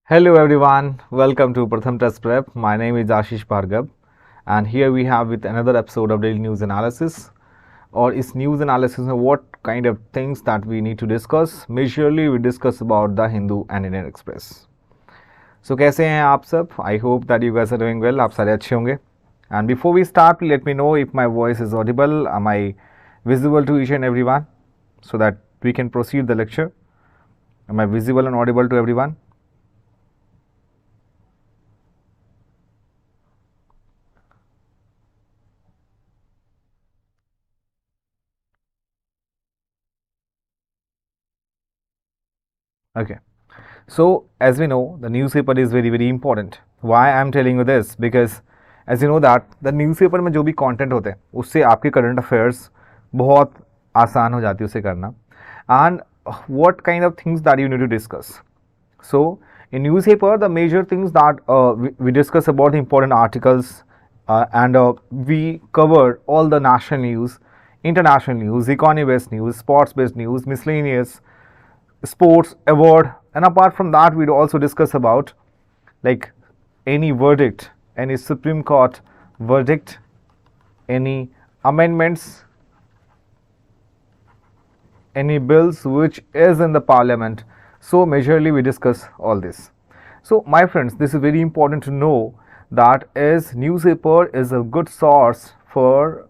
Hello everyone, welcome to PRATHAM Test Prep. My name is Ashish Bhargav and here we have with another episode of Daily News Analysis. और इस news analysis में what kind of things that we need to discuss? Majorly we discuss about the Hindu and Indian Express. So कैसे हैं आप सब? I hope that you guys are doing well. आप सारे अच्छे होंगे. And before we start, let me know if my voice is audible. Am I visible to each and everyone? So that we can proceed the lecture. Am I visible and audible to everyone? Okay. So as we know, the newspaper is very important. Why I am telling you this? Because as you know that the newspaper में जो भी content होते हैं उससे आपके current affairs बहुत आसान हो जाती है उसे करना. And what kind of things that you need to discuss? So in newspaper the major things that we discuss about the important articles and we cover all the national news, international news, economy based news, sports based news, miscellaneous, sports, award, and apart from that we'd also discuss about like any verdict, any Supreme Court verdict, any amendments, any bills which is in the parliament. So majorly we discuss all this. So my friends, this is very important to know that is newspaper is a good source for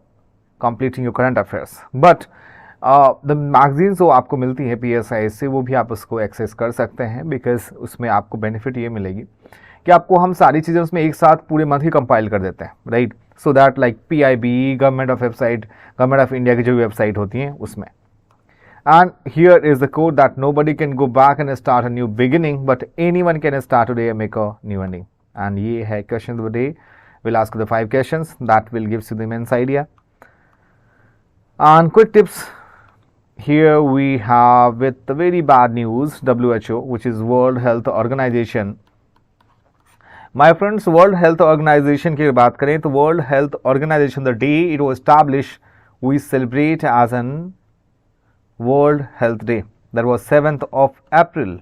completing your current affairs. But the magazines जो आपको मिलती है PSI से वो भी आप उसको access कर सकते हैं बिकॉज उसमें आपको बेनिफिट ये मिलेगी कि आपको हम सारी चीज़ें उसमें एक साथ पूरे मंथ ही कंपाइल कर देते हैं right. So that like PIB, government of website, government of India की जो वेबसाइट होती हैं उसमें. And here is the code that nobody can go back and start a new beginning but any one can start today make a new ending. And ये है question of the day. Will ask the 5 questions that will gives you the immense idea. And quick tips. Here we have with the very bad news, WHO, which is World Health Organization. My friends, World Health Organization की बात करें तो World Health Organization, the day it was established, we celebrate as an World Health Day. That was 7th of April.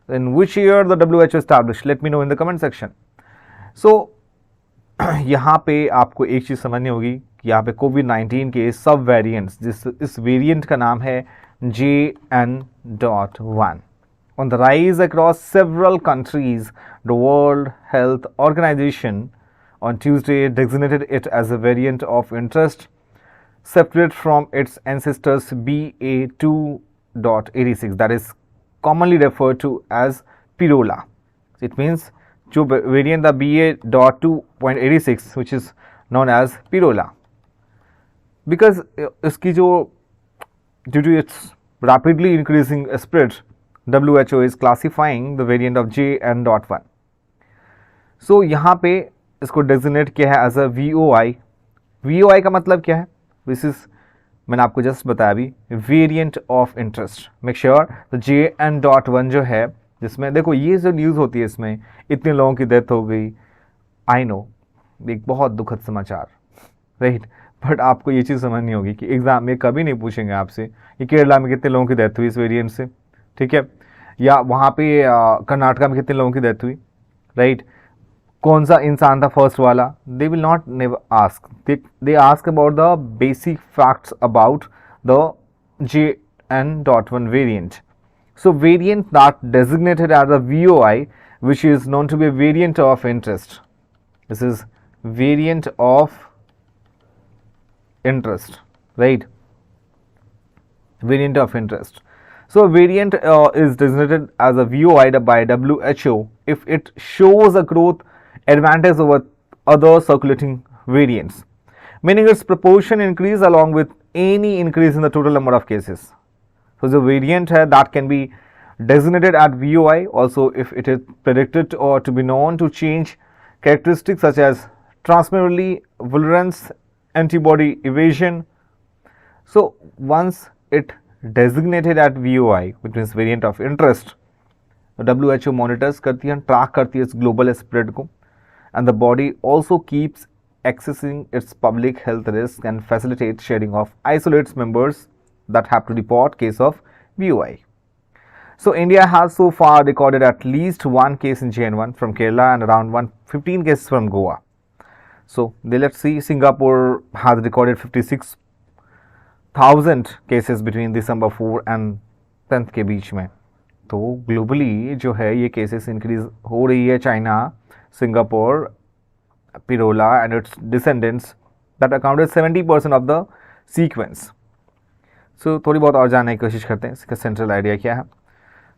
In which year the WHO established? Let me know in the comment section. So यहाँ पे आपको एक चीज़ समझनी होगी कि यहाँ पे कोविड-19 के सब वेरिएंट्स, इस वेरिएंट का नाम है JN.1. On the rise across several countries, the World Health Organization on Tuesday designated it as a variant of interest, separate from its ancestors BA2.86, that is commonly referred to as Pirola. It means जो variant था BA.2.86 which is known as Pirola. Because इसकी जो due to its rapidly increasing spread, WHO is classifying the variant of JN.1. So यहाँ पे इसको designate किया है as a VOI. VOI का मतलब क्या है? दिस इज मैंने आपको जस्ट बताया अभी, variant of interest. Make sure the JN.1 जो है जिसमें देखो ये जो न्यूज़ होती है इसमें इतने लोगों की डेथ हो गई. आई नो एक बहुत दुखद समाचार राइट. बट आपको ये चीज़ समझनी होगी कि एग्ज़ाम में कभी नहीं पूछेंगे आपसे कि केरला में कितने लोगों की डेथ हुई इस वेरिएंट से, ठीक है, या वहाँ पे कर्नाटका में कितने लोगों की डेथ हुई राइट. कौन सा इंसान था फर्स्ट वाला. They will not never ask. They ask about the basic facts about the JN.1 variant. So variant that designated as a VOI, which is known to be a variant of interest. This is variant of interest, right? Variant of interest. So variant is designated as a VOI by WHO if it shows a growth advantage over other circulating variants, meaning its proportion increase along with any increase in the total number of cases. So the variant that can be designated at VOI also if it is predicted or to be known to change characteristics such as transmissibility, virulence, antibody evasion. So once it designated at VOI, which means variant of interest, the WHO monitors करती है, track करती है इस global spread को, and the body also keeps accessing its public health risk and facilitates sharing of isolates members that have to report case of VOI. So India has so far recorded at least one case in JN1 from Kerala and around 115 cases from Goa. So let's see, Singapore has recorded 56,000 cases between December 4 and 10th के बीच में. तो globally जो है ये cases increase हो रही है. China, Singapore, pirola and its descendants that accounted 70% of the sequence. So थोड़ी बहुत और जानने की कोशिश करते हैं इसका सेंट्रल आइडिया क्या है.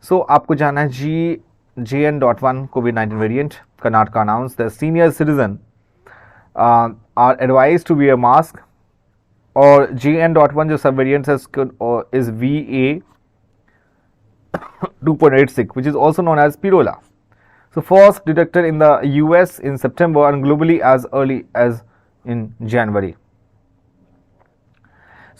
सो आपको जानना है JN.1 COVID-19 variant. Karnataka announce the senior citizen are advise to wear mask. और JN.1 जो सब वेरिएंट है is VA 2.86, which is also known as Pirola. So first detected in the US in September and globally as early as in January.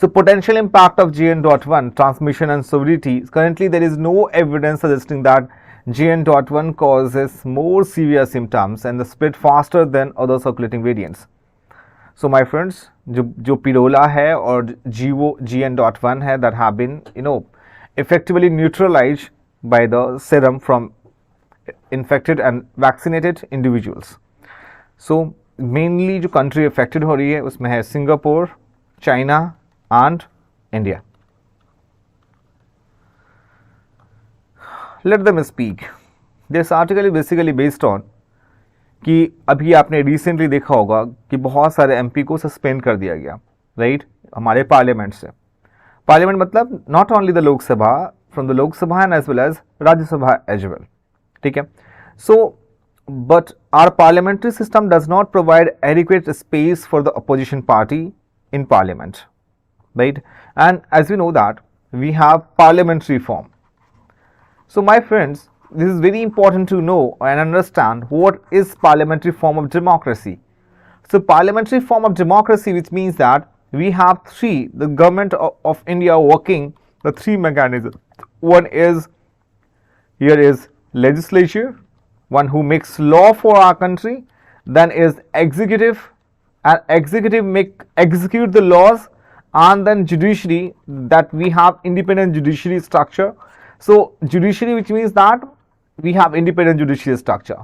So potential impact of JN.1 transmission and severity. Currently there is no evidence suggesting that JN.1 causes more severe symptoms and the spread faster than other circulating variants. So my friends, जो Pirola है और JN.1 है that have been effectively neutralized by the serum from infected and vaccinated individuals. So mainly जो country affected हो रही है उसमें है Singapore, China and India. Let them speak. This article is basically based on कि अभी आपने रिसेंटली देखा होगा कि बहुत सारे MP को सस्पेंड कर दिया गया, राइट, हमारे पार्लियामेंट से. पार्लियामेंट मतलब not only the Lok Sabha, from the Lok Sabha and as well as Rajya Sabha as well. ठीक है. So but our parliamentary system does not provide adequate space for the opposition party in parliament, right, and as we know that we have parliamentary form. So my friends, this is very important to know and understand what is parliamentary form of democracy. So parliamentary form of democracy, which means that we have the government of India working the three mechanisms. One is, here is legislature, one who makes law for our country, then is executive, and executive execute the laws, and then judiciary, that we have independent judiciary structure. So judiciary, which means that we have independent judiciary structure.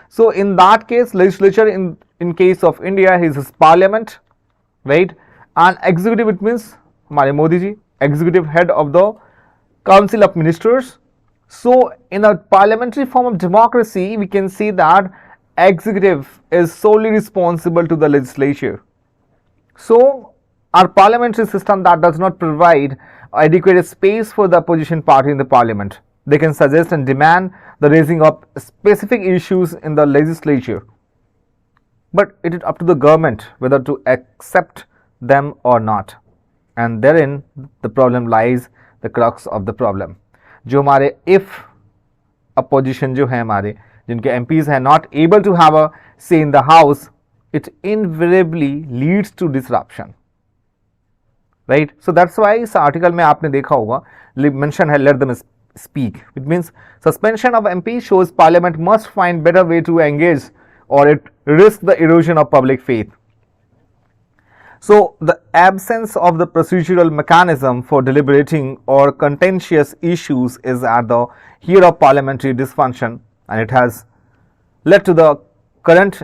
So in that case, legislature in case of India is parliament, right, and executive, it means हमारे Modi ji, executive head of the council of ministers. So in a parliamentary form of democracy, we can see that executive is solely responsible to the legislature. So our parliamentary system that does not provide adequate space for the opposition party in the parliament. They can suggest and demand the raising of specific issues in the legislature, but it is up to the government whether to accept them or not, and therein the problem lies, the crux of the problem. जो हमारे if opposition जो है हमारे जिनके MPs हैं not able to have a say in the house, it invariably leads to disruption. Right. So that's why इस article में आपने देखा होगा मेंशन है let them speak. It means suspension of MP shows parliament must find better way to engage और it risk the erosion of public faith. So the absence of the procedural mechanism for deliberating or contentious issues is at the heart of parliamentary dysfunction, and it has led to the current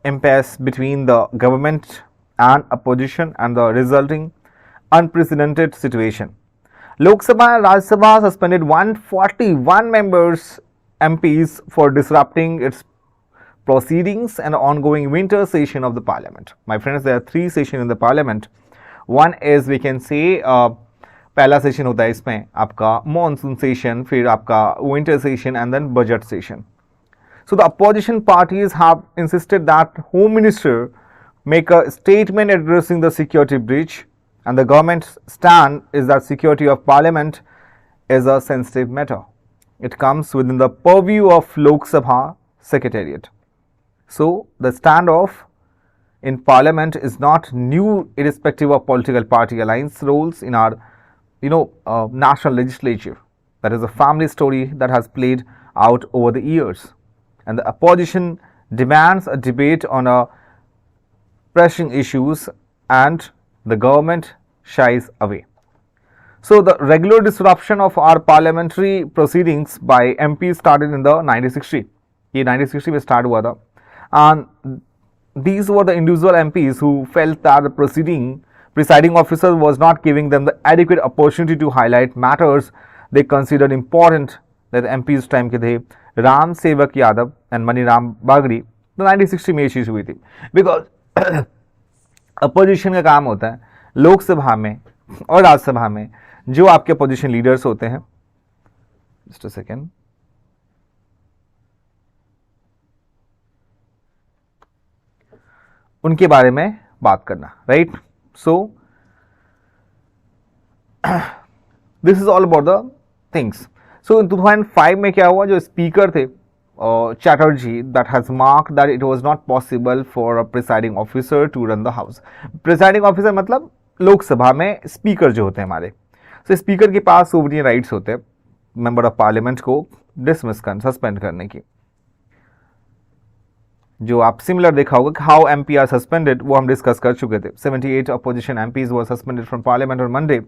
impasse between the government and opposition and the resulting unprecedented situation. Lok Sabha and Rajya Sabha suspended 141 members MPs for disrupting its proceedings and ongoing winter session of the parliament. My friends, there are three sessions in the parliament. One is, we can say, पहला session होता है इसमें आपका monsoon session, फिर आपका winter session and then budget session. So the opposition parties have insisted that Home Minister make a statement addressing the security breach, and the government's stand is that security of parliament is a sensitive matter. It comes within the purview of Lok Sabha Secretariat. So the standoff in parliament is not new, irrespective of political party alliance roles in our national legislature. That is a family story that has played out over the years, and the opposition demands a debate on a pressing issues and the government shies away. So the regular disruption of our parliamentary proceedings by MPs started in the 1960. ये 1960 में start हुआ था, and these were the individual MPs who felt that the presiding officer was not giving them the adequate opportunity to highlight matters they considered important. That MPs time के थे राम सेवक Yadav and Maniram Bagri. तो 1960 में ये चीज़ हुई थी, बिकॉज अपोजिशन का काम होता है लोकसभा में और राज्यसभा में जो आपके अपोजिशन लीडर्स होते हैं, जस्ट अ सेकेंड, उनके बारे में बात करना, right. So this is all about the things. So in 2005 में क्या हुआ, जो स्पीकर थे Chatterjee, that has marked that it was not possible for a presiding officer to run the house. Presiding officer मतलब लोकसभा में स्पीकर जो होते हैं हमारे. सो स्पीकर के पास सोवरेन राइट्स होते हैं मेंबर ऑफ पार्लियामेंट को डिसमिस करने, सस्पेंड करने की. जो आप सिमिलर देखा होगा कि हाउ एमपी आर सस्पेंडेड, वो हम डिस्कस कर चुके थे. 78 opposition MPs were suspended from parliament on Monday,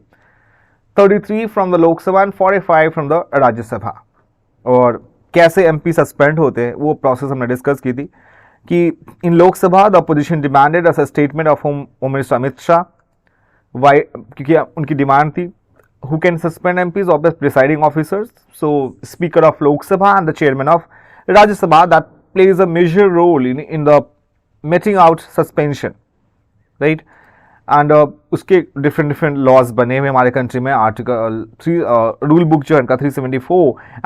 33 from the Lok Sabha and 45 from the Rajya Sabha. और कैसे एमपी सस्पेंड होते हैं वो प्रोसेस हमने डिस्कस की थी कि in Lok Sabha the opposition demanded a statement of home minister Amit Shah. Why, क्योंकि उनकी डिमांड थी who can suspend MPs of the presiding officers. So Speaker of Lok Sabha and the Chairman of Rajya Sabha, that plays a major role in the meting out suspension, right? And उसके different laws बने हुए हमारे country में. Article 3 rule book जो है इनका 374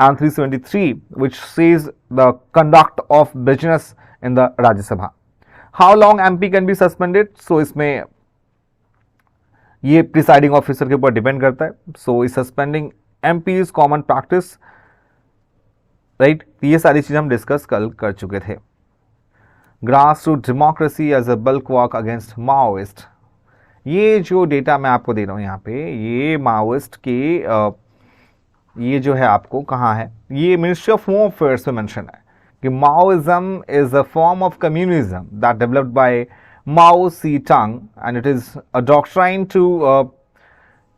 and 373 which says the conduct of business in the Rajya Sabha. How long MP can be suspended? So इसमें ये प्रिसाइडिंग ऑफिसर के ऊपर डिपेंड करता है. So is suspending MP is common practice, right. ये सारी चीज़ हम डिस्कस कल कर चुके थे. Grass root democracy as a bulk walk against Maoist. ये जो डेटा मैं आपको दे रहा हूँ यहाँ पे, ये माओइस्ट के ये जो है आपको कहाँ है, ये मिनिस्ट्री ऑफ होम अफेयर्स में मेंशन है कि Maoism is a form of communism that developed by Mao Zedong, and it is a doctrine to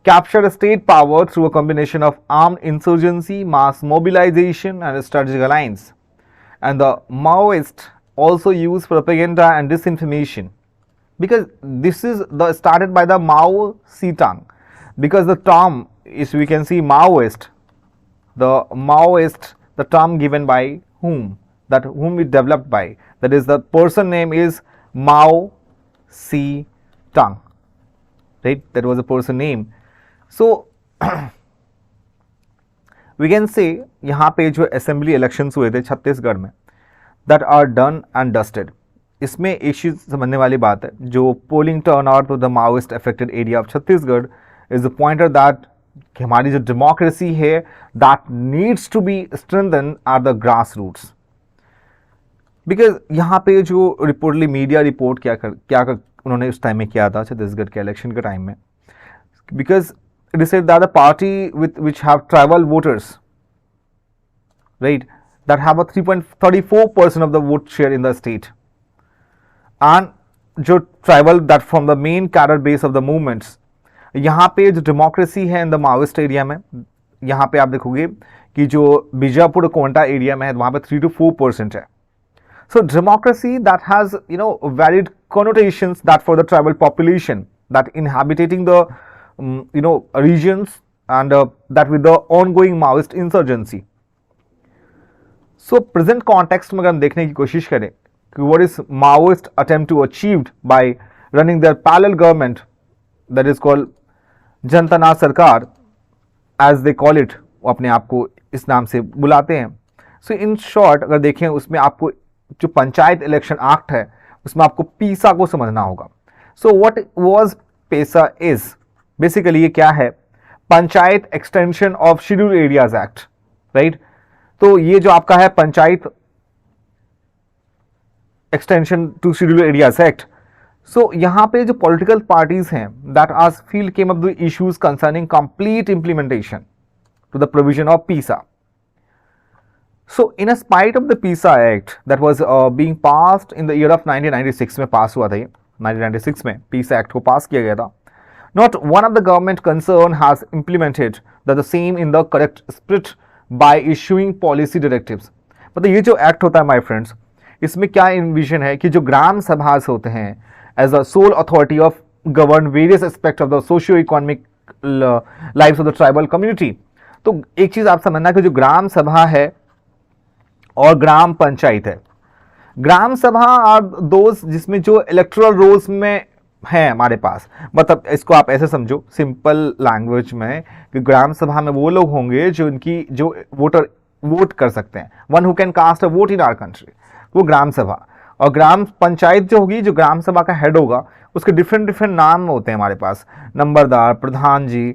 capture state power through a combination of armed insurgency, mass mobilization, and strategic alliance. And the Maoists also use propaganda and disinformation, because this is started by the Mao Zedong. Because the term is, we can see Maoist, the Maoist, the term given by whom, that whom it developed by, that is the person name is Mao Zedong, right? That was a person name. So we can say यहाँ पे जो assembly elections हुए थे छत्तीसगढ़ में, that are done and dusted. इसमें एक चीज़ समझने वाली बात है, जो polling turn out to the Maoist affected area of Chhattisgarh is the pointer that हमारी जो डेमोक्रेसी है that needs to be strengthen are the grass roots. Because यहाँ पे जो रिपोर्टली मीडिया रिपोर्ट क्या उन्होंने उस टाइम में किया था छत्तीसगढ़ के इलेक्शन के टाइम में, because it is said that the party which have tribal voters, right, that have a 3.34% of the vote share in the state, and जो tribal that from the main cadre base of the movements. यहाँ पे जो democracy है in the Maoist area में, यहाँ पे आप देखोगे कि जो बीजापुर कोंटा एरिया में है वहाँ पे 3 to 4% है. So democracy that has varied connotations that for the tribal population that inhabiting the regions and that with the ongoing Maoist insurgency. So present context में अगर हम देखने की कोशिश करें कि what is Maoist attempt to achieved by running their parallel government that is called जनता राज सरकार as they call it, वो अपने आप को इस नाम से बुलाते हैं. So in short अगर देखें उसमें आपको जो पंचायत इलेक्शन एक्ट है उसमें आपको पीसा को समझना होगा. So what was PESA is basically, ये क्या है, panchayat extension of scheduled areas act, right. तो ये जो आपका है panchayat extension to scheduled areas act. So यहाँ पे जो पॉलिटिकल पार्टीज हैं that are feel came up the issues concerning complete implementation to the provision of PESA. So in a spite of the PISA Act that was being passed in the year of 1996 में पास हुआ था, ये 1996 में PISA Act को पास किया गया था. Not one of the government concerned has implemented the same in the correct spirit by issuing policy directives. मतलब ये जो एक्ट होता है माय फ्रेंड्स, इसमें क्या इन्विजन है कि जो ग्राम सभास होते हैं as a sole authority of govern various aspect of the socio economic life of the tribal community. तो एक चीज आप समझना कि जो ग्राम सभा है और ग्राम पंचायत है, ग्राम सभा आर दोस्त जिसमें जो इलेक्टोरल रोल्स में है हमारे पास, मतलब इसको आप ऐसे समझो सिंपल लैंग्वेज में कि ग्राम सभा में वो लोग होंगे जो इनकी जो वोटर वोट कर सकते हैं, one who can cast a vote in our country, वो ग्राम सभा. और ग्राम पंचायत जो होगी, जो ग्राम सभा का हेड होगा, उसके डिफरेंट नाम होते हैं हमारे पास, नंबरदार, प्रधान जी,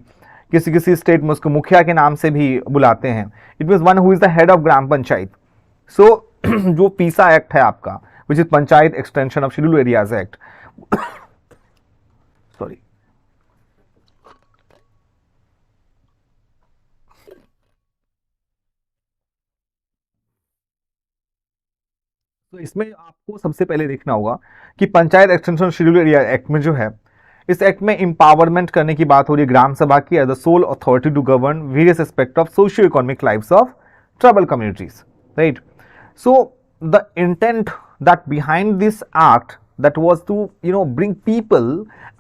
किसी किसी स्टेट में उसको मुखिया के नाम से भी बुलाते हैं. It means one who is the head of gram panchayat. सो जो पीसा एक्ट है आपका, which is panchayat extension of scheduled areas act, sorry, तो इसमें आपको सबसे पहले देखना होगा कि panchayat extension schedule area act में जो है, इस एक्ट में इंपावरमेंट करने की बात हो रही है ग्राम सभा की as the sole authority to govern various aspect of socio economic lives of tribal communities, right. So the intent that behind this act that was to bring people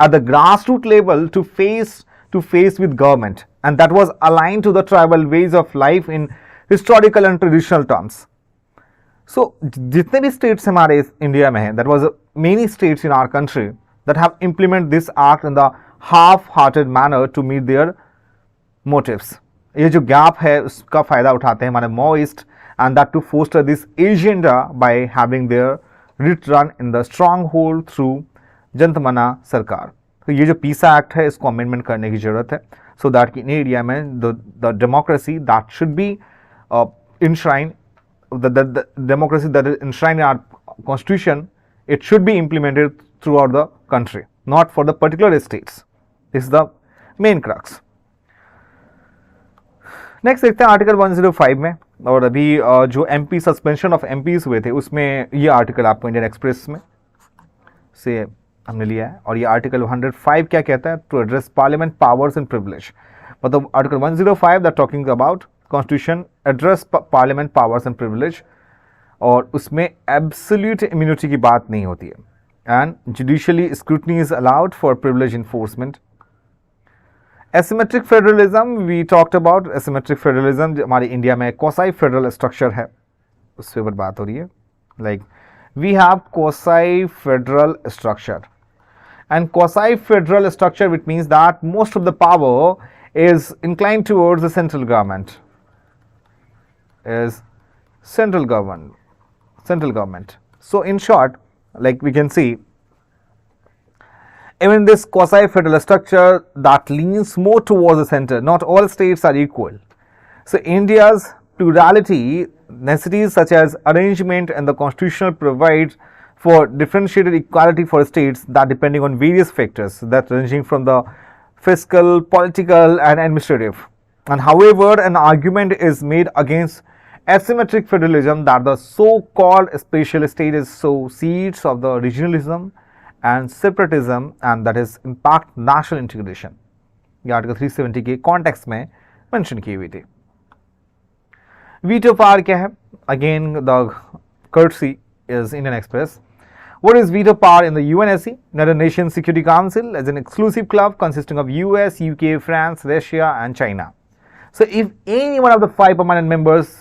at the grassroots level to face with government, and that was aligned to the tribal ways of life in historical and traditional terms. So जितने भी states हमारे India में हैं, that was many states in our country that have implemented this act in the half-hearted manner to meet their motives. ये जो gap है उसका फायदा उठाते हैं हमारे Maoist, and that to foster this agenda by having their writ run in the strong hold through जनतमना सरकार. तो ये जो पीसा एक्ट है इसको अमेंडमेंट करने की जरूरत है, सो दैट कि इन एरिया में the democracy that should be enshrined, the democracy that is enshrined in our constitution, it should be implemented throughout the country, not for the particular states. This is the main crux. Next देखते हैं article 105 में, और अभी जो MP suspension of MPs हुए थे उसमें ये आर्टिकल आपको इंडियन एक्सप्रेस में से हमने लिया है. और ये आर्टिकल 105 क्या कहता है? To address parliament powers and privilege. मतलब article 105 that talking about constitution address parliament powers and privilege, और उसमें एब्सोल्यूट इम्यूनिटी की बात नहीं होती है. And judicially scrutiny is allowed for privilege enforcement. Asymmetric federalism we talked about. Asymmetric federalism हमारे India में क्वासी फेडरल स्ट्रक्चर है, उसके ऊपर बात हो रही है. Like we have quasi federal structure, and quasi-federal structure, which means that most of the power is inclined towards the central government. So in short, like we can see, even this quasi-federal structure that leans more towards the center, not all states are equal. So India's plurality necessities such as arrangement and the constitution provides for differentiated equality for states that depending on various factors that ranging from the fiscal, political and administrative. And however, an argument is made against asymmetric federalism that the so-called special state is so seeds of the regionalism and separatism and that is impact national integration. ये article 370 के context में mention की हुई थी. Veto power क्या है? Again the courtesy is Indian Express. What is veto power in the UNSC, United Nations Security Council, as an exclusive club consisting of US, UK, France, Russia and China. So if any one of the 5 permanent members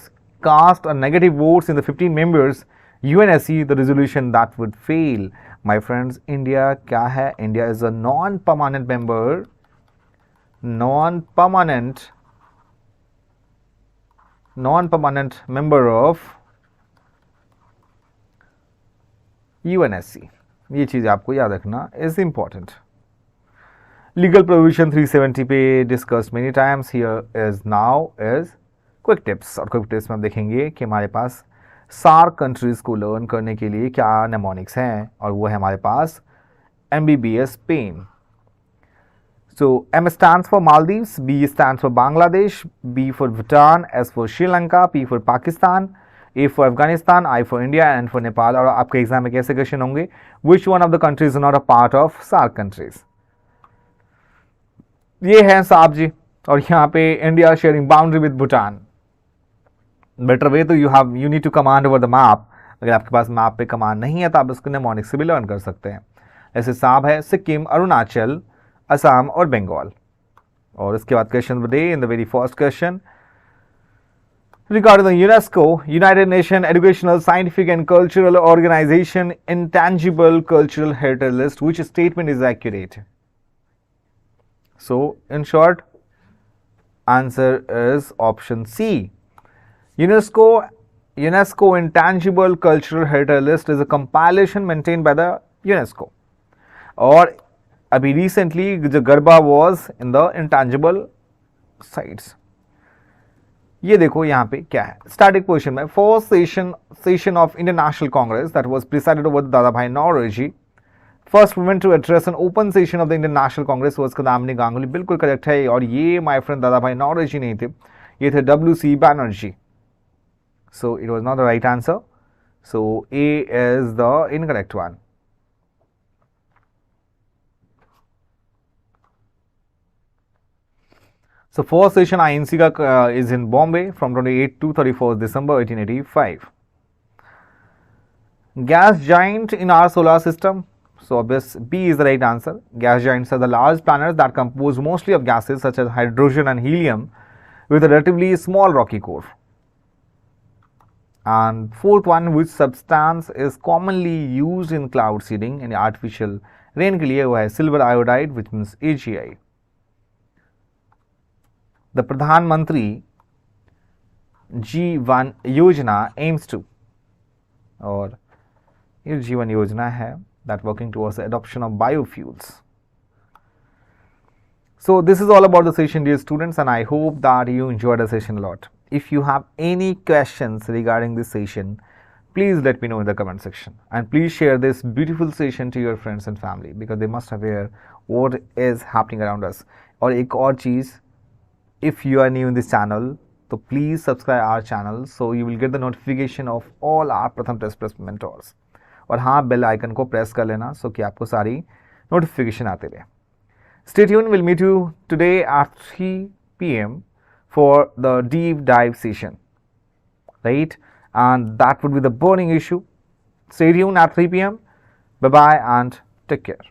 cast a negative votes in the 15 members UNSC, the resolution that would fail. My friends, India क्या है? India is a non-permanent member, non-permanent member of UNSC. ये चीज़ आपको याद रखना is important. Legal provision 370 पे discussed many times. Here is now is quick tips. और quick tips में हम देखेंगे कि हमारे पास सार्क कंट्रीज को लर्न करने के लिए क्या नेमोनिक्स हैं, और वो है हमारे पास MBBS Spain. So M stands for Maldives, B stands for Bangladesh, B for Bhutan, S for Sri Lanka, P for Pakistan, A for Afghanistan, I for India and for Nepal. और आपके exam में कैसे question होंगे? Which one of the countries is not a part of SAARC countries? ये है साहब जी, और यहाँ पे India sharing boundary with Bhutan. Better way to you need to command over the map. अगर आपके पास मैप पे कमांड नहीं है तो आप इसको निमोनिक से भी लर्न कर सकते हैं. ऐसे साहब है सिक्किम, अरुणाचल, असम और बंगाल. और इसके बाद question day in the very first question regarding the UNESCO, United Nations Educational, Scientific and Cultural Organization Intangible Cultural Heritage List, which statement is accurate? So, in short, answer is option C. UNESCO Intangible Cultural Heritage List is a compilation maintained by the UNESCO. और अभी recently जो garba was in the intangible sites. ये देखो यहाँ पे क्या है. Static position में first session of Indian National Congress that was presided over Dadabhai Naoroji. First women to address an open session of the Indian National Congress was Kadambini Ganguly. बिल्कुल correct है. और ये माय फ्रेंड दादा भाई नौरोजी नहीं थे, ये थे WC Banerjee. So it was not the right answer. So A is the incorrect one. So first session INC का is in Bombay from 28 to 31st December 1885. Gas giant in our solar system. So obvious B is the right answer. Gas giants are the large planets that compose mostly of gases such as hydrogen and helium with a relatively small rocky core. And fourth one, which substance is commonly used in cloud seeding and artificial rain के लिए वो है silver iodide, which means AgI. The Pradhan Mantri Jeevan Yojana aims to, और ये जीवन योजना है that working towards the adoption of biofuels. So this is all about the session, dear students, and I hope that you enjoyed the session a lot. If you have any questions regarding this session, please let me know in the comment section, and please share this beautiful session to your friends and family because they must aware what is happening around us. और एक और चीज़, if you are new in this channel, so please subscribe our channel so you will get the notification of all our Pratham Test Prep mentors. और हाँ, bell icon को press कर लेना so कि आपको सारी नोटिफिकेशन आते रहे. Stay tuned. We'll meet you today at 3 p.m. for the deep dive session, right? And that would be the burning issue. Stay tuned at 3 p.m. Bye bye and take care.